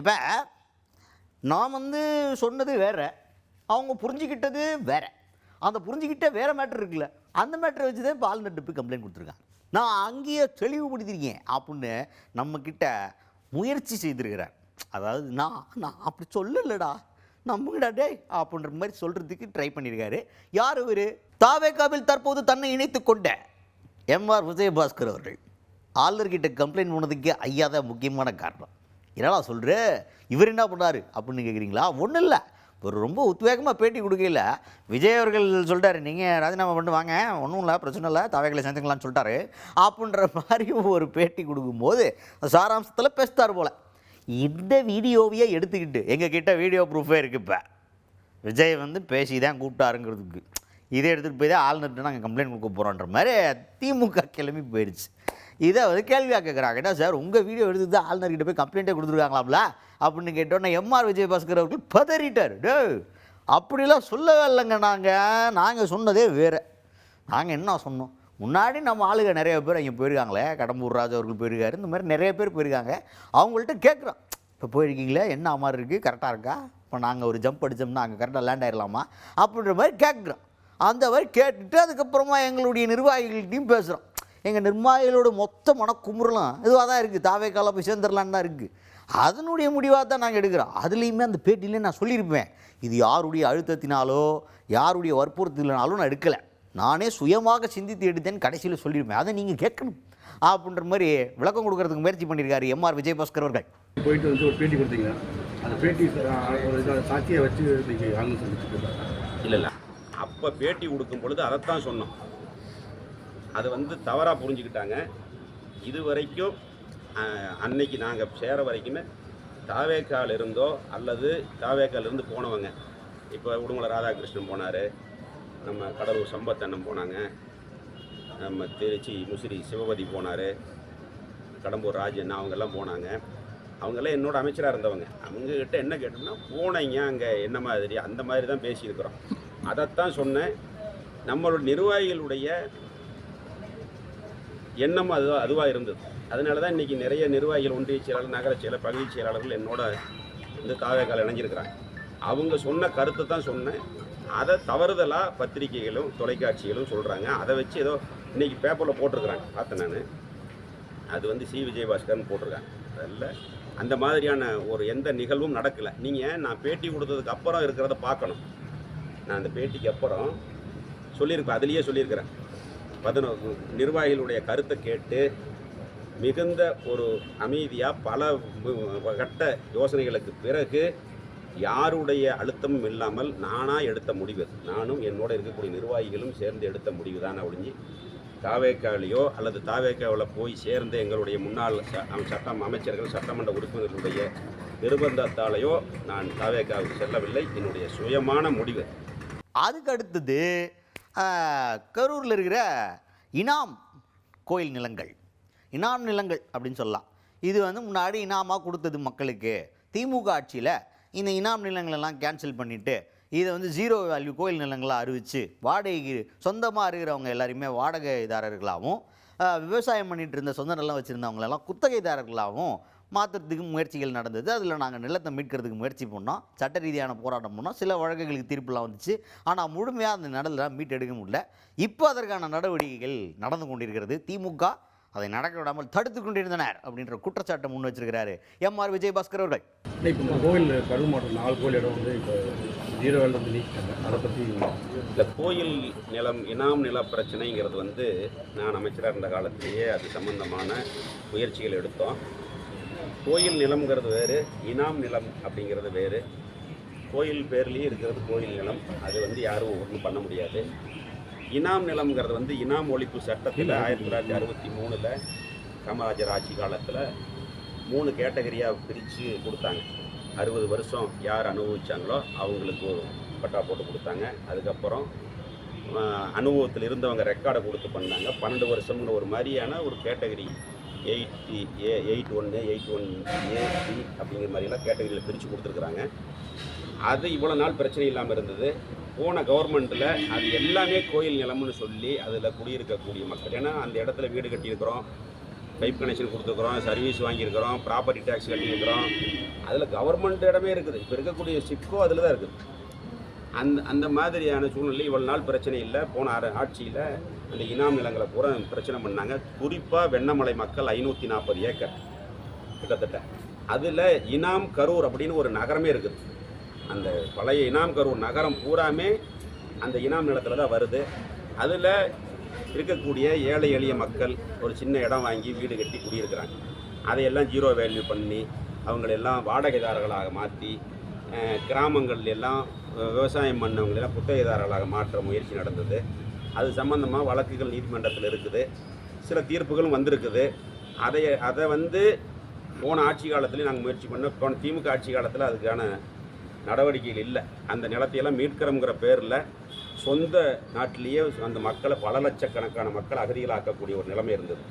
இப்போ நான் சொன்னது வேறு, அவங்க புரிஞ்சுக்கிட்டது வேறு. அந்த புரிஞ்சுக்கிட்ட வேறு மேட்ரு இருக்குல்ல, அந்த மேட்ரை வச்சு தான் இப்போ ஆளுநர்கிட்ட போய் கம்ப்ளைண்ட் கொடுத்துருக்காங்க. நான் அங்கேயே தெளிவுபடுத்திருக்கேன் அப்படின்னு நம்மக்கிட்ட முயற்சி செய்திருக்கிறார். அதாவது நான் அப்படி சொல்லலடா, நம்புங்கடா டே அப்படின்ற மாதிரி சொல்கிறதுக்கு ட்ரை பண்ணியிருக்காரு. யார் இவர்? தாவேகாவில் தற்போது தன்னை இணைத்து கொண்ட எம்ஆர் விஜயபாஸ்கர் அவர்கள் ஆளுநர்கிட்ட கம்ப்ளைண்ட் பண்ணதுக்கு ஐயா தான் முக்கியமான காரணம். என்னடா சொல்கிற, இவர் என்ன பண்ணார் அப்படின்னு கேட்குறீங்களா? ஒன்றும் இல்லை, ஒரு ரொம்ப உத்வேகமாக பேட்டி கொடுக்கல விஜய் அவர்கள் சொல்லிட்டாரு, நீங்கள் ராஜினாமா பண்ணிட்டு வாங்க, ஒன்றும் இல்லை, பிரச்சனை இல்லை, தாவேகளை சேர்ந்துக்கலான்னு சொல்லிட்டாரு அப்படின்ற மாதிரி ஒரு பேட்டி கொடுக்கும்போது சாராம்சத்தில் பேசுத்தார் போல். இந்த வீடியோவையே எடுத்துக்கிட்டு எங்கள் கிட்ட வீடியோ ப்ரூஃபே இருக்குது. இப்போ விஜய் பேசி தான் கூப்பிட்டாருங்கிறதுக்கு இதை எடுத்துகிட்டு போய் தான் ஆளுநர்கிட்ட நாங்கள் கம்ப்ளைண்ட் கொடுக்க போகிறோன்ற மாதிரி திமுக கிளம்பி போயிடுச்சு. இதை கேள்வியாக கேட்குறாங்க, என்ன சார் உங்கள் வீடியோ எடுத்து தான் ஆளுநர்கிட்ட போய் கம்ப்ளைண்ட்டே கொடுத்துருக்காங்களாம்ல அப்படின்னு கேட்டோன்னே எம்ஆர் விஜயபாஸ்கர் அவர்கள் பதறிட்டார். டே அப்படிலாம் சொல்லவே இல்லைங்க, நாங்கள் சொன்னதே வேறு. நாங்கள் என்ன சொன்னோம், முன்னாடி நம்ம ஆளுங்க நிறைய பேர் அங்கே போயிருக்காங்களே, கடம்பூர் ராஜா அவர்கள் போயிருக்காரு, இந்த மாதிரி நிறைய பேர் போயிருக்காங்க. அவங்கள்ட்ட கேட்குறோம், இப்போ போயிருக்கீங்களே என்ன மாதிரி இருக்குது, கரெக்டாக இருக்கா, இப்போ நாங்கள் ஒரு ஜம்ப் அடித்தோம்னா அங்கே கரெக்டாக லேண்ட் ஆகிடலாமா அப்படின்ற மாதிரி கேட்குறோம். அந்த மாதிரி கேட்டுட்டு அதுக்கப்புறமா எங்களுடைய நிர்வாகிகள்கிட்டையும் பேசுகிறோம். எங்கள் நிர்வாகிகளோட மொத்த மனக்குமுறலாம் இதுவாக தான் இருக்குது, தாவேக்கால போய் சேர்ந்துடலான்னு தான் இருக்குது. அதனுடைய முடிவாக தான் நாங்கள் எடுக்கிறோம். அதுலேயுமே அந்த பேட்டியிலே நான் சொல்லியிருப்பேன், இது யாருடைய அழுத்தத்தினாலோ யாருடைய வற்புறுத்தலினாலும் நான் எடுக்கலை, நானே சுயமாக சிந்தித்து எடுத்தேன்னு கடைசியில் சொல்லியிருப்பேன். அதை நீங்கள் கேட்கணும் அப்படின்ற மாதிரி விளக்கம் கொடுக்கறதுக்கு முயற்சி பண்ணியிருக்காரு எம்ஆர் விஜயபாஸ்கர் அவர்கள். போயிட்டு ஒரு பேட்டி கொடுத்தீங்க, அந்த பேட்டி சாட்சியை வச்சு இல்லை அப்போ பேட்டி கொடுக்கும் பொழுது அதைத்தான் சொன்னோம். அதை தவறாக புரிஞ்சுக்கிட்டாங்க. இது வரைக்கும் அன்னைக்கு நாங்கள் சேர வரைக்குமே தாவேக்கால் இருந்தோ அல்லது தாவேக்கால் இருந்து போனவங்க, இப்போ உடுமலை ராதாகிருஷ்ணன் போனார், நம்ம கடலூர் சம்பத்தண்ணன் போனாங்க, நம்ம திருச்சி முசிறி சிவபதி போனார், கடம்பூர் ராஜன் அவங்கெல்லாம் போனாங்க. அவங்கெல்லாம் என்னோட அமைச்சராக இருந்தவங்க. அவங்கக்கிட்ட என்ன கேட்டோம்னா, போனீங்க அங்கே என்ன மாதிரி அந்த மாதிரி தான் பேசியிருக்கிறோம். அதைத்தான் சொன்னேன். நம்மளோட நிர்வாகிகளுடைய எண்ணம் அதுவாக இருந்தது. அதனால தான் இன்றைக்கி நிறைய நிர்வாகிகள், ஒன்றிய செயலாளர், நகர செயலர், பகுதி செயலாளர்கள் என்னோட தாவேக்கால் இணைஞ்சிருக்கிறாங்க. அவங்க சொன்ன கருத்தை தான் சொன்னேன். அதை தவறுதலாக பத்திரிகைகளும் தொலைக்காட்சிகளும் சொல்கிறாங்க. அதை வச்சு ஏதோ இன்றைக்கி பேப்பரில் போட்டிருக்கிறாங்க, பார்த்தேன் நான். அது சி விஜயபாஸ்கர்னு போட்டிருக்காங்க. அதில் அந்த மாதிரியான ஒரு எந்த நிகழ்வும் நடக்கலை. நீங்கள் நான் பேட்டி கொடுத்ததுக்கு அப்புறம் இருக்கிறத பார்க்கணும். நான் அந்த பேட்டிக்கு அப்புறம் சொல்லியிருப்பேன், அதுலேயே சொல்லியிருக்கிறேன். நிர்வாகிகளுடைய கருத்தை கேட்டு மிகுந்த ஒரு அமைதியாக பல கட்ட யோசனைகளுக்கு பிறகு யாருடைய அழுத்தமும் இல்லாமல் நானாக எடுத்த முடிவு, நானும் என்னோட இருக்கக்கூடிய நிர்வாகிகளும் சேர்ந்து எடுத்த முடிவு தான் ஒழிஞ்சு தாவேக்காவிலையோ அல்லது தாவேக்காவில் போய் சேர்ந்து எங்களுடைய முன்னாள் அமைச்சர்கள், சட்டமன்ற உறுப்பினர்களுடைய நிர்பந்தத்தாலேயோ நான் தாவேக்காவுக்கு செல்லவில்லை. என்னுடைய சுயமான முடிவு. அதுக்கு அடுத்தது கரூரில் இருக்கிற இனாம் கோயில் நிலங்கள், இனாம் நிலங்கள் அப்படின்னு சொல்லலாம். இது முன்னாடி இனாமாக கொடுத்தது மக்களுக்கு. திமுக ஆட்சியில் இந்த இனாம் நிலங்களெல்லாம் கேன்சல் பண்ணிவிட்டு இதை 0 வேல்யூ கோயில் நிலங்களாக அறிவித்து வாடகைக்கு சொந்தமாக இருக்கிறவங்க எல்லாருமே வாடகைதாரர்களாகவும், விவசாயம் பண்ணிகிட்டு இருந்த சொந்த நிலம் வச்சுருந்தவங்களெல்லாம் குத்தகைதாரர்களாகவும் மாற்றுறதுக்கு முயற்சிகள் நடந்தது. அதில் நாங்கள் நிலத்தை மீட்கிறதுக்கு முயற்சி பண்ணோம், சட்ட ரீதியான போராட்டம் பண்ணோம். சில வழக்குகளுக்கு தீர்ப்புலாம் வந்துச்சு. ஆனால் முழுமையாக அந்த நிலத்தில் மீட்டெடுக்க முடியல. இப்போ அதற்கான நடவடிக்கைகள் நடந்து கொண்டிருக்கிறது. திமுக அதை நடக்க விடாமல் தடுத்து கொண்டிருந்தனர் அப்படின்ற குற்றச்சாட்டை முன் வச்சிருக்கிறாரு எம்ஆர் விஜயபாஸ்கர் அவர்கள். இப்போ கோயில் கரூர் மாவட்டம் 4 கோயில் இடம் இப்போ 0 வேல்யூ நீக்கிட்டாங்க. அதை பற்றி இந்த கோயில் நிலம் இனாம் நில பிரச்சனைங்கிறது நான் அமைச்சராக இருந்த காலத்திலேயே அது சம்பந்தமான முயற்சிகள் எடுத்தோம். கோயில் நிலம்ங்கிறது வேறு, இனாம் நிலம் அப்படிங்கிறது வேறு. கோயில் பேர்லேயே இருக்கிறது கோயில் நிலம், அது யாரும் ஒன்றும் பண்ண முடியாது. இனாம் நிலம்ங்கிறது இனாம் ஒழிப்பு சட்டத்தில் 1963 காமராஜர் ஆட்சி காலத்தில் 3 கேட்டகரியாக பிரித்து கொடுத்தாங்க. 60 வருஷம் யார் அனுபவித்தாங்களோ அவங்களுக்கு ஒரு பட்டா போட்டு கொடுத்தாங்க. அதுக்கப்புறம் அனுபவத்தில் இருந்தவங்க ரெக்கார்டை கொடுத்து பண்ணாங்க. 12 வருஷம்னு ஒரு மாதிரியான ஒரு கேட்டகரி 81A 81AB அப்படிங்கிற மாதிரிலாம் கேட்டகரியில் பிரித்து கொடுத்துருக்குறாங்க. அது இவ்வளோ நாள் பிரச்சனை இல்லாமல் இருந்தது. போன கவர்மெண்ட்டில் அது எல்லாமே கோயில் நிலம்னு சொல்லி அதில் குடியிருக்கக்கூடிய மக்கள், ஏன்னா அந்த இடத்துல வீடு கட்டியிருக்கிறோம், பைப் கனெக்ஷன் கொடுத்துருக்குறோம், சர்வீஸ் வாங்கியிருக்கிறோம், ப்ராப்பர்ட்டி டேக்ஸ் கட்டியிருக்கிறோம். அதில் கவர்மெண்ட் இடமே இருக்குது. இப்போ இருக்கக்கூடிய சிப்கோ அதில் தான் இருக்குது. அந்த மாதிரியான சூழ்நிலை இவ்வளோ நாள் பிரச்சனை இல்லை. போன ஆட்சியில் அந்த இனாம் நிலங்களை பூரா பிரச்சனை பண்ணாங்க. குறிப்பாக வெண்ணமலை மக்கள் 540 ஏக்கர் கிட்டத்தட்ட. அதில் இனாம் கரூர் அப்படின்னு ஒரு நகரமே இருக்குது. அந்த பழைய இனாம் கரூர் நகரம் பூராமே அந்த இனாம் நிலத்தில் தான் வருது. அதில் இருக்கக்கூடிய ஏழை எளிய மக்கள் ஒரு சின்ன இடம் வாங்கி வீடு கட்டி குடியிருக்கிறாங்க. அதையெல்லாம் ஜீரோ வேல்யூ பண்ணி அவங்களெல்லாம் வாடகைதாரர்களாக மாற்றி கிராமங்கள் எல்லாம் விவசாயம் பண்ணவங்களெல்லாம் குத்தகைதாரர்களாக மாற்ற முயற்சி நடந்தது. அது சம்பந்தமாக வழக்குகள் நீதிமன்றத்தில் இருக்குது. சில தீர்ப்புகளும் வந்திருக்குது. அதை வந்து போன ஆட்சி காலத்துலேயும் நாங்கள் முயற்சி பண்ணோம். போன திமுக ஆட்சி காலத்தில் அதுக்கான நடவடிக்கைகள் இல்லை. அந்த நிலத்தையெல்லாம் மீட்கிறோங்கிற பேரில் சொந்த நாட்டிலேயே அந்த மக்களை பல லட்சக்கணக்கான மக்கள் அகதிகளாக்கக்கூடிய ஒரு நிலைமை இருந்தது.